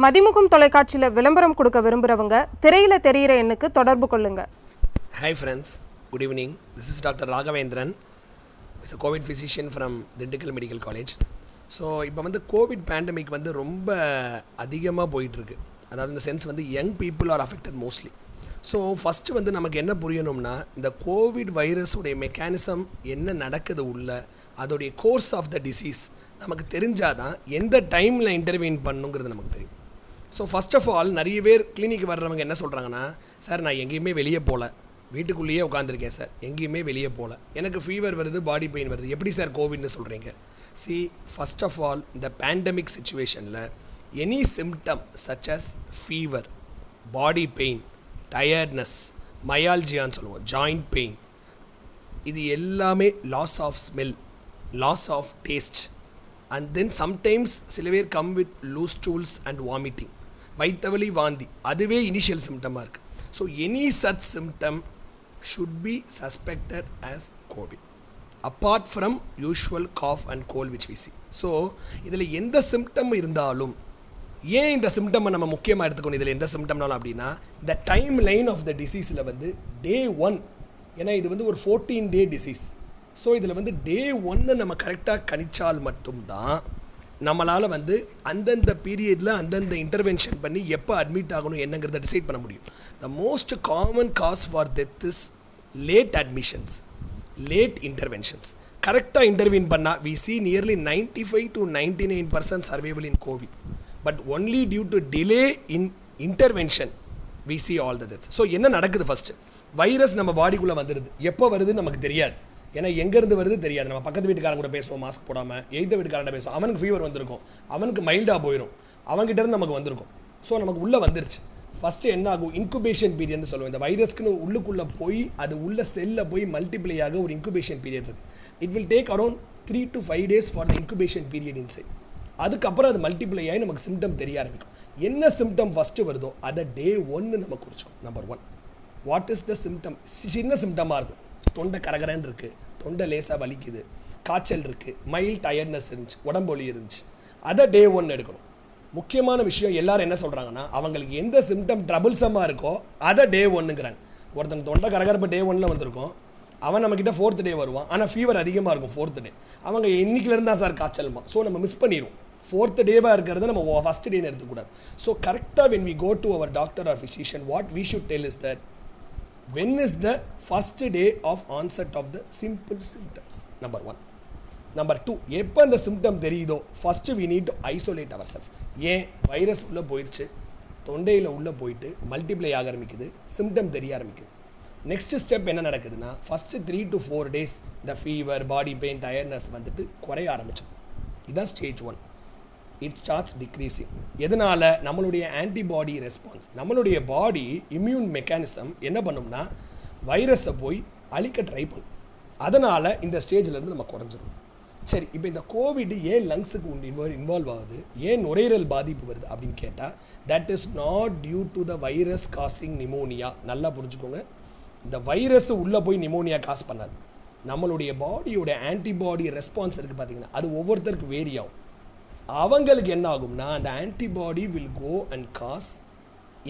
மதிமுகம் தொலைக்காட்சியில் விளம்பரம் கொடுக்க விரும்புகிறவங்க திரையில் தெரிகிற எண்ணுக்கு தொடர்பு கொள்ளுங்க. Hi friends, good evening. This is Dr. Raghavendran. He's a COVID physician from Dindigul Medical College. So இப்போ கோவிட் பேண்டமிக் ரொம்ப அதிகமாக போயிட்டுருக்கு. அதாவது இந்த sense young people are affected mostly. So first நமக்கு என்ன புரியணும்னா, இந்த கோவிட் வைரஸுடைய மெக்கானிசம் என்ன நடக்குது உள்ள, அதோடைய கோர்ஸ் ஆஃப் த டிசீஸ் நமக்கு தெரிஞ்சால் தான் எந்த டைமில் இன்டர்வீன் பண்ணுங்கிறது நமக்கு தெரியும். ஸோ ஃபஸ்ட் ஆஃப் ஆல் நிறைய பேர் கிளினிக் வர்றவங்க என்ன சொல்கிறாங்கன்னா, சார் நான் எங்கேயுமே வெளியே போகல, வீட்டுக்குள்ளேயே உட்காந்துருக்கேன் சார், எங்கேயுமே வெளியே போகல, எனக்கு ஃபீவர் வருது, பாடி பெயின் வருது, எப்படி சார் கோவிட்னு சொல்கிறீங்க? சி, ஃபஸ்ட் ஆஃப் ஆல் இந்த பேண்டமிக் சுச்சுவேஷனில் any symptom such as fever, body pain, tiredness, மயால்ஜியான்னு சொல்லுவோம், ஜாயிண்ட் பெயின், இது எல்லாமே loss of smell, loss of taste, and then sometimes சில பேர் come with loose stools and vomiting, வயிற்றுவலி, வாந்தி, அதுவே இனிஷியல் சிம்டமாக இருக்குது. So any such symptom should be suspected as COVID apart from usual cough and cold which we see. So இதில் எந்த symptom இருந்தாலும், ஏன் இந்த சிம்டம்மை நம்ம முக்கியமாக எடுத்துக்கணும், இதில் எந்த சிம்டம்னாலும் அப்படின்னா, இந்த டைம் லைன் ஆஃப் த டிசீஸில் டே 1, ஏன்னா இது ஒரு 14-day டிசீஸ். ஸோ இதில் டே 1 நம்ம கரெக்டாக கணிச்சால் மட்டும்தான் நம்மளால் அந்தந்த பீரியடில் அந்தந்த இன்டர்வென்ஷன் பண்ணி எப்போ அட்மிட் ஆகணும் என்னங்கிறத டிசைட் பண்ண முடியும். The most common cause for death is late admissions, late interventions. கரெக்டாக இன்டர்வீன் பண்ணால் we see nearly 95 to 99% survival in COVID, but only due to delay in intervention we see all the deaths. So என்ன நடக்குது? First virus நம்ம பாடிக்குள்ளே வந்துடுது, எப்போ வருதுன்னு நமக்கு தெரியாது, ஏன்னா எங்கேருந்து வருது தெரியாது. நம்ம பக்கத்து வீட்டுக்காரன் கூட பேசுவோம் மாஸ்க் போடாமல், எய்த வீட்டுக்காரன் பேசுவோம், அவனுக்கு ஃபீவர் வந்திருக்கும், அவனுக்கு மைல்டாக போயிடும், அவங்ககிட்டருந்து நமக்கு வந்திருக்கும். ஸோ நமக்கு உள்ளே வந்துருச்சு. ஃபஸ்ட்டு என்ன ஆகும், இன்குபேஷன் பீரியட்னு சொல்லுவோம். இந்த வைரஸ்க்குன்னு உள்ளுக்குள்ளே போய் அது உள்ள செல்லில் போய் மல்டிப்ளை ஆக ஒரு இன்குபேஷன் பீரியட் இருக்குது. It will take around 3 to 5 days for the incubation period inside. அதுக்கப்புறம் அது மல்டிப்ளை ஆகி நமக்கு சிம்டம் தெரிய ஆரம்பிக்கும். என்ன சிம்டம் ஃபஸ்ட்டு வருதோ அதை டே 1 நம்ம குறிச்சோம். Number 1, what is the symptom? சின்ன சிம்டமாக இருக்கும், தொண்டை கரகரன்னு இருக்குது, தொண்டை லேசாக வலிக்குது, காய்ச்சல் இருக்குது, மைல்ட் டயர்ட்னஸ் இருந்துச்சு, உடம்பு வலி இருந்துச்சு, அதை டே 1 எடுக்கணும். முக்கியமான விஷயம், எல்லாரும் என்ன சொல்கிறாங்கன்னா, அவங்களுக்கு எந்த சிம்டம் ட்ரபிள்ஸமாக இருக்கோ அதை டே 1ங்கிறாங்க. ஒருத்தன் தொண்டை கரகரப்பு டே 1 வந்திருக்கும், அவன் நம்மக்கிட்ட 4th day வருவான், ஆனால் ஃபீவர் அதிகமாக இருக்கும் 4th day. அவங்க இன்னைக்குலேருந்து தான் சார் காய்ச்சல்மா. ஸோ நம்ம மிஸ் பண்ணிடுவோம். 4th day இருக்கிறத நம்ம ஃபஸ்ட் டேன்னு எடுத்துக்கூடாது. ஸோ கரெக்டாக when we go to our doctor or physician, what we should tell is that when is the first day of onset of the simple symptoms? Number 1. Number 2, எப்போ அந்த symptom தெரியுதோ first we need to isolate ourselves. ஏன் virus உள்ளே போயிடுச்சு, தொண்டையில் உள்ளே போயிட்டு multiply ஆக ஆரம்பிக்குது, சிம்டம் தெரிய ஆரம்பிக்குது. நெக்ஸ்ட் ஸ்டெப் என்ன நடக்குதுன்னா, ஃபஸ்ட்டு 3 to 4 days இந்த ஃபீவர், பாடி பெயின், டயர்ட்னஸ் குறைய ஆரம்பிச்சோம். இதுதான் ஸ்டேஜ் 1. It starts decreasing. எதனால்? நம்மளுடைய ஆன்டிபாடி ரெஸ்பான்ஸ், நம்மளுடைய பாடி இம்யூன் மெக்கானிசம் என்ன பண்ணும்னா வைரஸை போய் அழிக்க ட்ரை பண்ணும். அதனால் இந்த ஸ்டேஜிலேருந்து நம்ம குறைஞ்சிரும். சரி, இப்போ இந்த கோவிட் ஏன் லங்ஸுக்கு இன்வால்வ் ஆகுது, ஏன் நுரையீரல் பாதிப்பு வருது அப்படின்னு கேட்டால், that is not due to the virus causing pneumonia. நல்லா புரிஞ்சுக்கோங்க, இந்த வைரஸ் உள்ளே போய் நிமோனியா காஸ் பண்ணாது. நம்மளுடைய பாடியோட ஆன்டிபாடி ரெஸ்பான்ஸ் இருக்குது பார்த்தீங்கன்னா, அது ஒவ்வொருத்தருக்கு வேரி ஆகும். அவங்களுக்கு என்ன ஆகும்னா, அந்த antibody will go and cause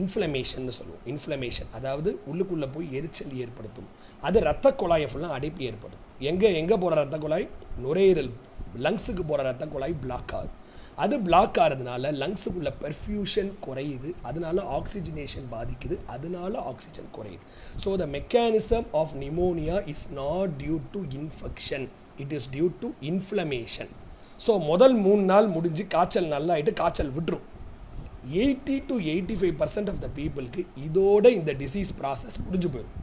இன்ஃப்ளமேஷன்னு சொல்லுவோம். இன்ஃப்ளமேஷன் அதாவது உள்ளுக்குள்ளே போய் எரிச்சல் ஏற்படுத்தும். அது ரத்த குழாயை ஃபுல்லாக அடைப்பு ஏற்படுத்தும். எங்கே போகிற ரத்த குழாய்? நுரையீரல், லங்ஸுக்கு போகிற ரத்த குழாய் பிளாக் ஆகுது. அது பிளாக் ஆகிறதுனால லங்ஸுக்குள்ள பெர்ஃபியூஷன் குறையுது, அதனால ஆக்சிஜனேஷன் பாதிக்குது, அதனால ஆக்சிஜன் குறையுது. So the mechanism of pneumonia is not due to infection, it is due to inflammation. So முதல் 3 நாள் முடிஞ்சு காய்ச்சல் நல்லா ஆகிட்டு காய்ச்சல் விட்டுரும். 80 to 85% ஆஃப் த பீப்புளுக்கு இதோட இந்த டிசீஸ் ப்ராசஸ் முடிஞ்சு போயிடும்.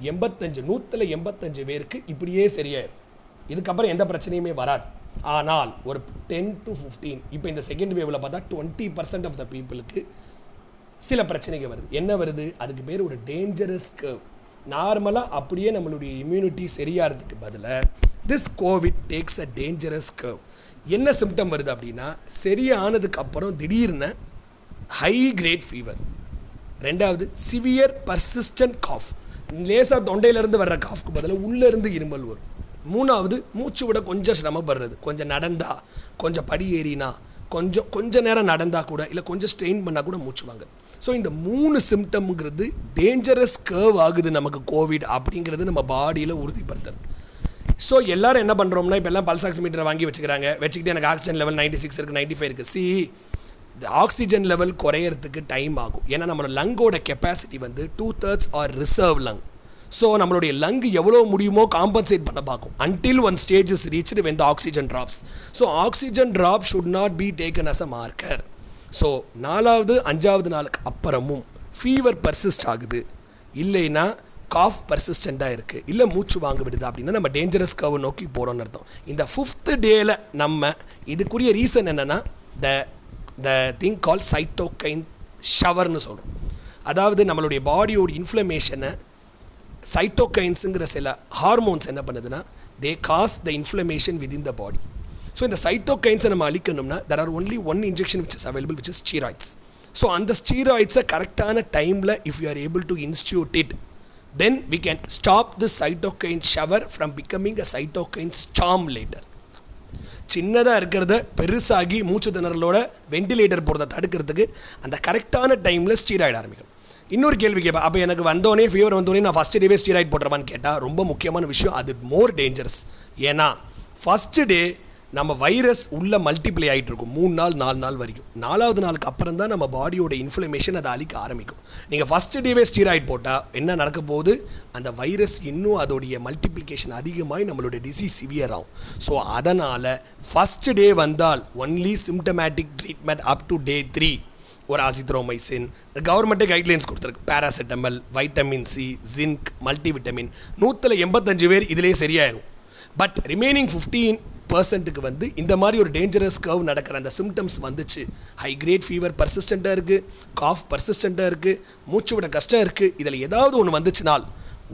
185 பேருக்கு இப்படியே சரியாயிடும். இதுக்கப்புறம் எந்த பிரச்சனையுமே வராது. ஆனால் ஒரு 10 to 15, இப்போ இந்த செகண்ட் வேவில் பார்த்தா 20% ஆஃப் த பீப்புளுக்கு சில பிரச்சனைகள் வருது. என்ன வருது? அதுக்கு பேர் ஒரு டேஞ்சரஸ் கர்வ். நார்மலாக அப்படியே நம்மளுடைய இம்யூனிட்டி சரியாகிறதுக்கு பதிலாக this Covid takes a dangerous curve. என்ன சிம்டம் வருது அப்படின்னா, சரியானதுக்கு அப்புறம் திடீர்னு ஹை கிரேட் ஃபீவர், 2வது சிவியர் பர்சிஸ்டன்ட் காஃப், லேசாக தொண்டையிலேருந்து வர்ற காஃப்க்கு பதிலாக உள்ளேருந்து இருமல் வரும், 3வது மூச்சு விட கொஞ்சம் சிரமப்படுறது, கொஞ்சம் நடந்தா, கொஞ்சம் படி ஏறினா, கொஞ்ச நேரம் நடந்தால் கூட இல்லை கொஞ்சம் ஸ்ட்ரெயின் பண்ணால் கூட மூச்சு வாங்க. ஸோ இந்த 3 சிம்டம்ங்கிறது டேஞ்சரஸ் கர்வ் ஆகுது நமக்கு கோவிட் அப்படிங்கிறது நம்ம பாடியில் உறுதிப்படுத்துறது. ஸோ எல்லோரும் என்ன பண்ணுறோம்னா இப்போ எல்லாம் பல்ஸ் ஆக்சிமீட்டரை வாங்கி வச்சுக்கிட்டு எனக்கு ஆக்சிஜன் லெவல் 96 இருக்குது 95 இருக்குது. ஆக்சிஜன் லெவல் குறையிறதுக்கு டைம் ஆகும். ஏன்னா நம்மளோட லங்கோட கெப்பாசிட்டி வந்து 2/3 ஆர் ரிசர்வ் லங். ஸோ நம்மளுடைய லங் எவ்வளோ முடியுமோ காம்பன்சேட் பண்ண பார்க்கும் until one stage is reached when the oxygen drops. So oxygen drop should not be taken as a marker. So 4வது 5வது நாளுக்கு அப்புறமும் ஃபீவர் பர்சிஸ்ட் ஆகுது, இல்லைன்னா காஃப் பர்சிஸ்டண்ட்டாக இருக்குது, இல்லை மூச்சு வாங்க விடுது அப்படின்னா நம்ம டேஞ்சரஸ் கர்வ் நோக்கி போகிறோன்னு அர்த்தம். இந்த 5th டேயில் நம்ம இதுக்குரிய ரீசன் என்னென்னா த திங் கால் சைட்டோகைன் ஷவர்னு சொல்கிறோம். அதாவது நம்மளுடைய பாடியோட இன்ஃப்ளமேஷனை சைட்டோகைன்ஸுங்கிற சில ஹார்மோன்ஸ் என்ன பண்ணுதுன்னா they cause the inflammation within the body. So இந்த சைட்டோகைன்ஸை நம்ம அழிக்கணும்னா there are only one injection which is available which is steroids. So அந்த ஸ்டீராய்ட்ஸை கரெக்டான டைமில் if you are able to institute it then we can stop the cytokine shower from becoming a cytokine storm later. சின்னதாக இருக்கிறத பெருசாகி மூச்சு திணறலோட ventilator போகிறத தடுக்கிறதுக்கு அந்த கரெக்டான டைமில் ஸ்டீராய்டு ஆரம்பிக்கும். இன்னொரு கேள்வி கேட்பேன், அப்போ எனக்கு வந்தோடனே ஃபீவர் வந்தோடனே நான் ஃபஸ்ட்டு டேவே ஸ்டீராய்டு போட்டுறவான்னு கேட்டால் ரொம்ப முக்கியமான விஷயம், அது மோர் டேஞ்சரஸ். ஏன்னா ஃபஸ்ட்டு டே நம்ம வைரஸ் உள்ளே மல்டிப்ளை ஆகிட்டு இருக்கும் 3 நாள் 4 நாள் வரைக்கும். 4வது நாளுக்கு அப்புறம் தான் நம்ம பாடியோட இன்ஃப்ளமேஷன் அதை அழிக்க ஆரம்பிக்கும். நீங்கள் ஃபஸ்ட்டு டேவே ஸ்டீராய்டு போட்டால் என்ன நடக்க போகுது, அந்த வைரஸ் இன்னும் அதோடைய மல்டிப்ளிகேஷன் அதிகமாகி நம்மளோட டிசீஸ் சிவியர் ஆகும். ஸோ அதனால் ஃபஸ்ட்டு டே வந்தால் only symptomatic treatment up to day 3. ஒரு ஆசித்ரோமைசின் கவர்மெண்ட்டே கைட்லைன்ஸ் கொடுத்துருக்கு. Paracetamol, vitamin C, zinc, multivitamin 185 பேர் இதிலே சரியாயிரும். பட் ரிமைனிங் 15% வந்து இந்த மாதிரி ஒரு டேஞ்சரஸ் கர்வ் நடக்கிற அந்த சிம்டம்ஸ் வந்துச்சு. ஹை கிரேட் ஃபீவர் பர்சிஸ்டண்ட்டாக இருக்குது, காஃப் பர்சிஸ்டண்ட்டாக இருக்குது, மூச்சு விட கஷ்டம் இருக்குது, இதில் ஏதாவது ஒன்று வந்துச்சுனால்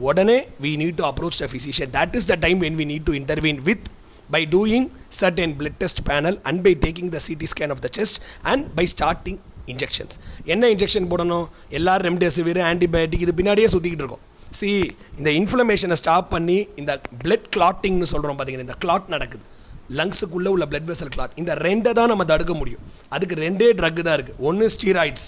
உடனே we need to approach the physician. That is the time when we need to intervene with by doing certain blood test panel and by taking the CT scan of the chest and by starting injections. என்ன injection போடணும், எல்லாரும் remdesivir antibiotic இது பின்னாடியே சுற்றிக்கிட்டு இருக்கோம். இந்த இன்ஃப்ளமேஷனை stop பண்ணி இந்த பிளட் கிளாட்டிங்னு சொல்கிறோம் பார்த்தீங்கன்னா, இந்த கிளாட் நடக்குது லங்ஸுக்குள்ளே உள்ள பிளட் வெசல் கிளாட், இந்த 2 தான் நம்ம தடுக்க முடியும். அதுக்கு 2 ட்ரக் தான் இருக்குது. ஒன்று ஸ்டீராய்ட்ஸ்,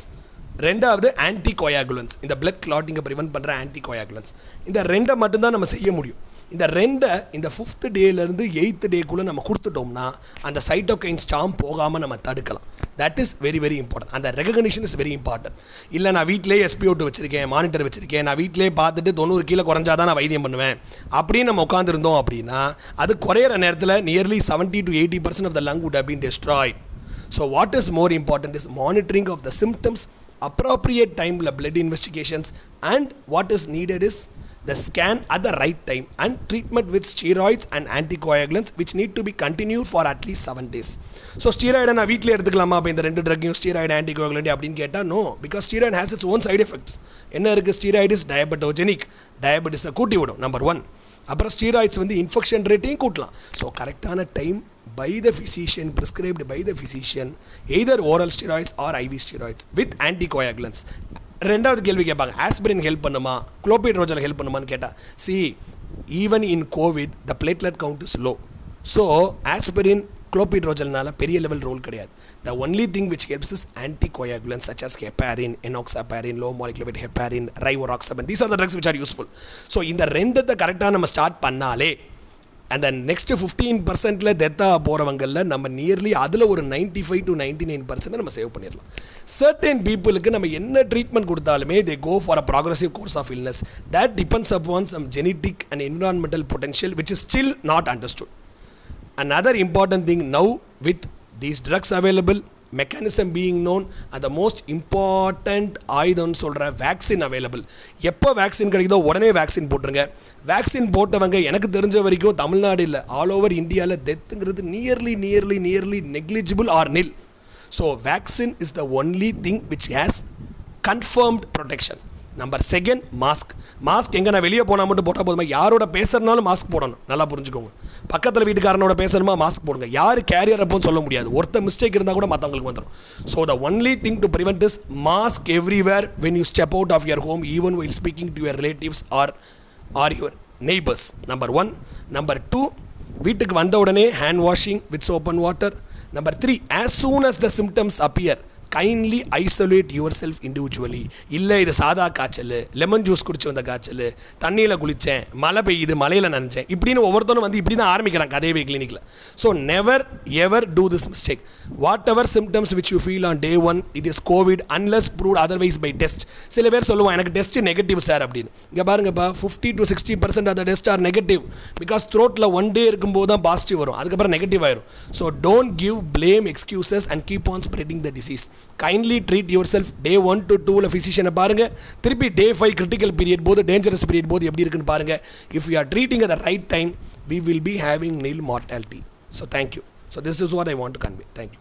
2வது ஆன்டி கோயாகுலன்ஸ், இந்த பிளட் கிளாட்டிங்கை ப்ரிவென்ட் பண்ணுற ஆன்டி கோயாகுலன்ஸ். இந்த 2 மட்டும்தான் நம்ம செய்ய முடியும். இந்த 2 இந்த 5th டேலேருந்து 8th டேக்குள்ளே நம்ம கொடுத்துட்டோம்னா அந்த சைட்டோகைன் ஸ்டாம் போகாமல் நம்ம தடுக்கலாம். That is very very important. அந்த ரெகக்னிஷன் இஸ் வெரி இம்பார்ட்டன்ட். இல்லை நான் வீட்டிலே SpO2 வச்சுருக்கேன், மானிட்டர் வச்சுருக்கேன், நான் வீட்டிலே பார்த்துட்டு 90 கீழே குறைஞ்சாதான் நான் வைத்தியம் பண்ணுவேன் அப்படின்னு நம்ம உட்காந்துருந்தோம் அப்படின்னா அது குறையிற நேரத்தில் nearly 70 to 80% of the lung would have been destroyed. So what is more important is monitoring of the symptoms, appropriate time blood investigations, and what is needed is the scan at the right time and treatment with steroids and anticoagulants which need to be continued for at least 7 days. So steroid நான் வீட்டிலே எடுத்துக்கலாமா அப்போ இந்த 2 ட்ரக்கையும் steroid anticoagulant அப்படின்னு கேட்டால் no, because steroid has its own side effects. என்ன இருக்குது, steroid is டயபெட்டோஜெனிக், டயபெட்டிஸை கூட்டி விடும் நம்பர் 1. அப்புறம் ஸ்டீராய்ட்ஸ் வந்து இன்ஃபெக்ஷன் ரேட்டையும் கூட்டலாம். ஸோ கரெக்டான time by the physician, prescribed by the physician, either oral steroids or IV steroids with anticoagulants. 2வது கேள்வி கேட்பாங்க, ஆஸ்பிரின் ஹெல்ப் பண்ணுமா, குளோபிட்ரோஜல் ஹெல்ப் பண்ணுமான்னு கேட்டால் even in COVID the platelet count is low. So aspirin குளோபிட்ரோஜல்னால பெரிய லெவல் ரோல் கிடையாது. The only thing which helps is anticoagulants such as heparin, enoxaparin, low molecular weight heparin, rivaroxaban, these are the drugs which are useful. So இந்த 2 கரெக்டாக நம்ம start பண்ணாலே அந்த next 15% டெத்தாக போகிறவங்களில் நம்ம nearly அதில் ஒரு 95 to 99% நம்ம சேவ் பண்ணிடலாம். சர்டன் பீப்புளுக்கு நம்ம என்ன ட்ரீட்மெண்ட் கொடுத்தாலுமே they go for a progressive course of illness. That depends upon some genetic and environmental potential which is still not understood. Another important thing now with these drugs available, mechanism being known, and the most important ஆயுதம்னு சொல்கிற vaccine available. எப்போ vaccine கிடைக்குதோ உடனே vaccine போட்டுருங்க. Vaccine போட்டவங்க எனக்கு தெரிஞ்ச வரைக்கும் தமிழ்நாடு இல்லை ஆல் ஓவர் இந்தியாவில் டெத்துங்கிறது நியர்லி நெக்லிஜிபிள் ஆர் நில். So vaccine is the only thing which has confirmed protection. Number 2 mask எங்கே நான் வெளியே போனால் மட்டும் போட்டால் போதுமா, யாரோட பேசுகிறனாலும் மாஸ்க் போடணும். நல்லா புரிஞ்சுக்கோங்க, பக்கத்தில் வீட்டுக்காரனோட பேசணுமா மாஸ்க் போடுங்க. யார் கேரியர் அப்போன்னு சொல்ல முடியாது, ஒருத்தர் மிஸ்டேக் இருந்தால் கூட மற்றவங்களுக்கு வந்துடும். So the only thing to prevent is mask everywhere when you step out of your home, even while speaking to your relatives or your neighbours. Number 1. Number 2, வீட்டுக்கு வந்த உடனே hand washing with soap and water. Number 3, as soon as the symptoms appear, kindly isolate yourself individually. இல்லை இது சாதா காய்ச்சல், lemon juice குடிச்சு வந்த காய்ச்சல், தண்ணியில் குளித்தேன், மழை பெய்யுது, மலையில் நினச்சேன், இப்படின்னு ஒவ்வொருத்தரும் வந்து இப்படி தான் ஆரம்பிக்கிறாங்க அதேவே கிளினிக்கில். So never ever do this mistake. Whatever symptoms which you feel on day 1 it is COVID unless proved otherwise by test. சில பேர் சொல்லுவான் எனக்கு டெஸ்ட் நெகட்டிவ் சார் அப்படின்னு. இங்கே பாருங்கப்பா 50 to 60% of the test are negative. Because த்ரோட்டில் 1 day இருக்கும்போது தான் பாசிட்டிவ் வரும், அதுக்கப்புறம் நெகட்டிவ் ஆயிரும். So don't give blame excuses and keep on spreading the disease. Kindly treat yourself. Day 1 to 2 physician பாருங்க, திருப்பி day 5 critical period போது dangerous period போது எப்படி இருக்குன்னு பாருங்க. If we are treating at the right time, we will be having nil mortality. So thank you. So this is what I want to convey. Thank you.